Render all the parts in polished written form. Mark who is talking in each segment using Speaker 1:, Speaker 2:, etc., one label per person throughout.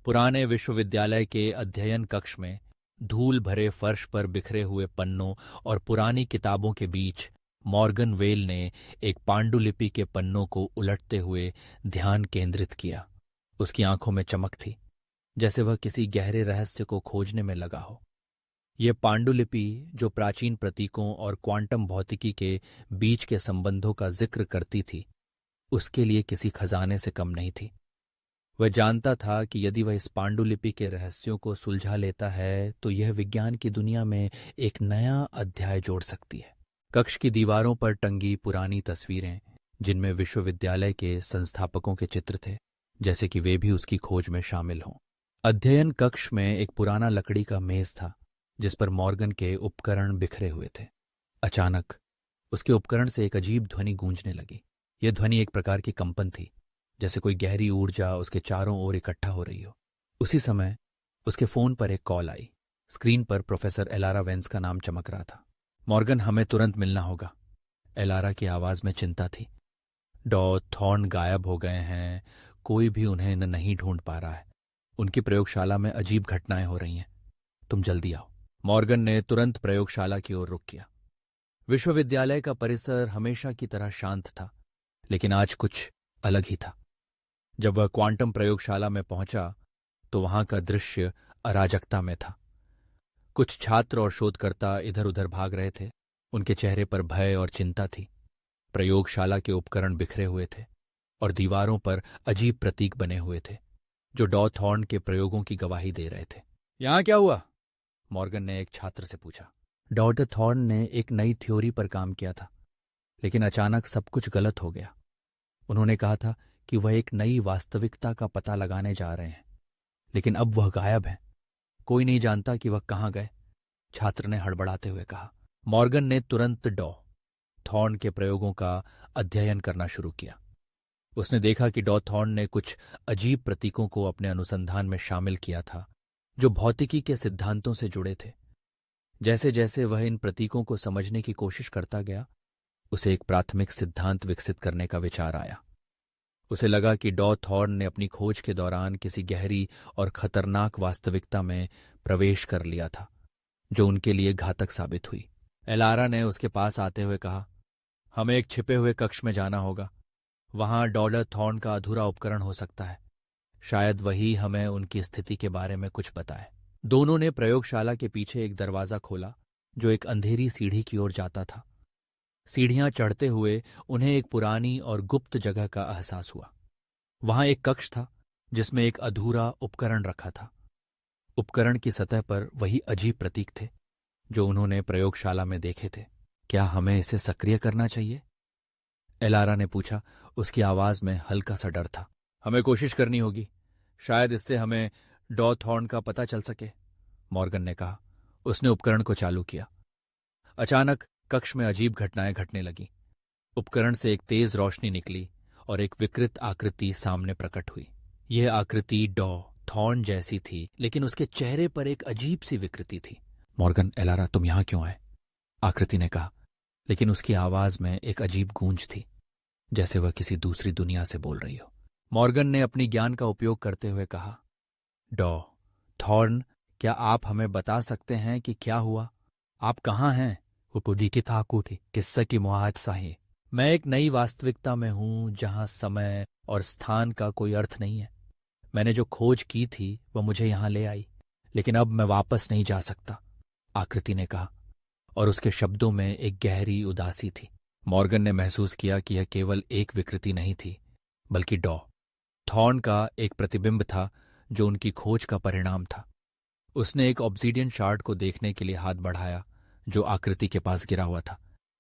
Speaker 1: पुराने विश्वविद्यालय के अध्ययन कक्ष में धूल भरे फर्श पर बिखरे हुए पन्नों और पुरानी किताबों के बीच मॉर्गन वेल ने एक पांडुलिपि के पन्नों को उलटते हुए ध्यान केंद्रित किया। उसकी आंखों में चमक थी, जैसे वह किसी गहरे रहस्य को खोजने में लगा हो। ये पांडुलिपि, जो प्राचीन प्रतीकों और क्वांटम भौतिकी के बीच के संबंधों का जिक्र करती थी, उसके लिए किसी खजाने से कम नहीं थी। वह जानता था कि यदि वह इस पांडुलिपि के रहस्यों को सुलझा लेता है तो यह विज्ञान की दुनिया में एक नया अध्याय जोड़ सकती है। कक्ष की दीवारों पर टंगी पुरानी तस्वीरें, जिनमें विश्वविद्यालय के संस्थापकों के चित्र थे, जैसे कि वे भी उसकी खोज में शामिल हों। अध्ययन कक्ष में एक पुराना लकड़ी का मेज था, जिस पर मॉर्गन के उपकरण बिखरे हुए थे। अचानक उसके उपकरण से एक अजीब ध्वनि गूंजने लगी। यह ध्वनि एक प्रकार की कंपन थी, जैसे कोई गहरी ऊर्जा उसके चारों ओर इकट्ठा हो रही हो। उसी समय उसके फोन पर एक कॉल आई। स्क्रीन पर प्रोफेसर एलारा वेंस का नाम चमक रहा था। मॉर्गन, हमें तुरंत मिलना होगा। एलारा की आवाज में चिंता थी। डॉ थॉर्न गायब हो गए हैं, कोई भी उन्हें नहीं ढूंढ पा रहा है। उनकी प्रयोगशाला में अजीब घटनाएं हो रही हैं। तुम जल्दी आओ। मॉर्गन ने तुरंत प्रयोगशाला की ओर रुख किया। विश्वविद्यालय का परिसर हमेशा की तरह शांत था, लेकिन आज कुछ अलग ही था। जब वह क्वांटम प्रयोगशाला में पहुंचा तो वहां का दृश्य अराजकता में था। कुछ छात्र और शोधकर्ता इधर उधर भाग रहे थे। उनके चेहरे पर भय और चिंता थी। प्रयोगशाला के उपकरण बिखरे हुए थे और दीवारों पर अजीब प्रतीक बने हुए थे, जो डॉ थॉर्न के प्रयोगों की गवाही दे रहे थे। यहां क्या हुआ? मॉर्गन ने एक छात्र से पूछा। डॉक्टर थॉर्न ने एक नई थ्योरी पर काम किया था, लेकिन अचानक सब कुछ गलत हो गया। उन्होंने कहा था कि वह एक नई वास्तविकता का पता लगाने जा रहे हैं, लेकिन अब वह गायब है। कोई नहीं जानता कि वह कहाँ गए, छात्र ने हड़बड़ाते हुए कहा। मॉर्गन ने तुरंत डॉ थॉर्न के प्रयोगों का अध्ययन करना शुरू किया। उसने देखा कि डॉ थॉर्न ने कुछ अजीब प्रतीकों को अपने अनुसंधान में शामिल किया था, जो भौतिकी के सिद्धांतों से जुड़े थे। जैसे जैसे वह इन प्रतीकों को समझने की कोशिश करता गया, उसे एक प्राथमिक सिद्धांत विकसित करने का विचार आया। उसे लगा कि डॉ थॉर्न ने अपनी खोज के दौरान किसी गहरी और खतरनाक वास्तविकता में प्रवेश कर लिया था, जो उनके लिए घातक साबित हुई। एलारा ने उसके पास आते हुए कहा, हमें एक छिपे हुए कक्ष में जाना होगा। वहां डॉलर थॉर्न का अधूरा उपकरण हो सकता है। शायद वही हमें उनकी स्थिति के बारे में कुछ बताए। दोनों ने प्रयोगशाला के पीछे एक दरवाजा खोला, जो एक अंधेरी सीढ़ी की ओर जाता था। सीढ़ियां चढ़ते हुए उन्हें एक पुरानी और गुप्त जगह का एहसास हुआ। वहां एक कक्ष था, जिसमें एक अधूरा उपकरण रखा था। उपकरण की सतह पर वही अजीब प्रतीक थे, जो उन्होंने प्रयोगशाला में देखे थे। क्या हमें इसे सक्रिय करना चाहिए? एलारा ने पूछा। उसकी आवाज में हल्का सा डर था। हमें कोशिश करनी होगी, शायद इससे हमें डॉ थॉर्न का पता चल सके, मॉर्गन ने कहा। उसने उपकरण को चालू किया। अचानक कक्ष में अजीब घटनाएं घटने लगीं। उपकरण से एक तेज रोशनी निकली और एक विकृत आकृति सामने प्रकट हुई। यह आकृति डॉ थॉर्न जैसी थी, लेकिन उसके चेहरे पर एक अजीब सी विकृति थी। मॉर्गन, एलारा, तुम यहां क्यों आए? आकृति ने कहा, लेकिन उसकी आवाज में एक अजीब गूंज थी, जैसे वह किसी दूसरी दुनिया से बोल रही हो। मॉर्गन ने अपनी ज्ञान का उपयोग करते हुए कहा, डॉ थॉर्न, क्या आप हमें बता सकते हैं कि क्या हुआ? आप कहाँ हैं? किस्सा की मुहाज साही। मैं एक नई वास्तविकता में हूं, जहां समय और स्थान का कोई अर्थ नहीं है। मैंने जो खोज की थी वह मुझे यहां ले आई, लेकिन अब मैं वापस नहीं जा सकता, आकृति ने कहा, और उसके शब्दों में एक गहरी उदासी थी। मॉर्गन ने महसूस किया कि यह केवल एक विकृति नहीं थी, बल्कि डॉ थॉर्न का एक प्रतिबिंब था, जो उनकी खोज का परिणाम था। उसने एक ऑब्सीडियन शार्ड को देखने के लिए हाथ बढ़ाया, जो आकृति के पास गिरा हुआ था।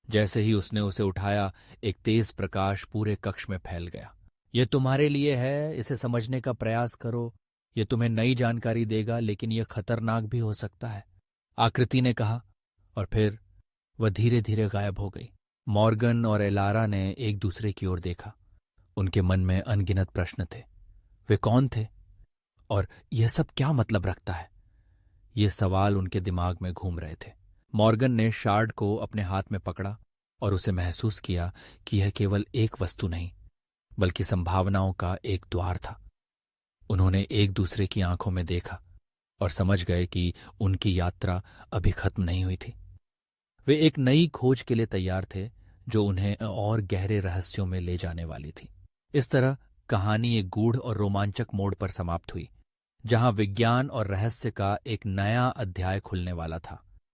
Speaker 1: जैसे ही उसने उसे उठाया, एक तेज प्रकाश पूरे कक्ष में फैल गया। यह तुम्हारे लिए है, इसे समझने का प्रयास करो। यह तुम्हें नई जानकारी देगा, लेकिन यह खतरनाक भी हो सकता है, आकृति ने कहा, और फिर वह धीरे धीरे गायब हो गई। मॉर्गन और एलारा ने एक दूसरे की ओर देखा। उनके मन में अनगिनत प्रश्न थे। वे कौन थे और यह सब क्या मतलब रखता है? ये सवाल उनके दिमाग में घूम रहे थे। मॉर्गन ने शार्ड को अपने हाथ में पकड़ा और उसे महसूस किया कि यह केवल एक वस्तु नहीं, बल्कि संभावनाओं का एक द्वार था। उन्होंने एक दूसरे की आंखों में देखा और समझ गए कि उनकी यात्रा अभी खत्म नहीं हुई थी। वे एक नई खोज के लिए तैयार थे जो उन्हें और गहरे रहस्यों में ले जाने वाली थी। इस तरह कहानी एक गूढ़ और रोमांचक मोड़ पर समाप्त हुई, जहां विज्ञान और रहस्य का एक नया अध्याय खुलने वाला था।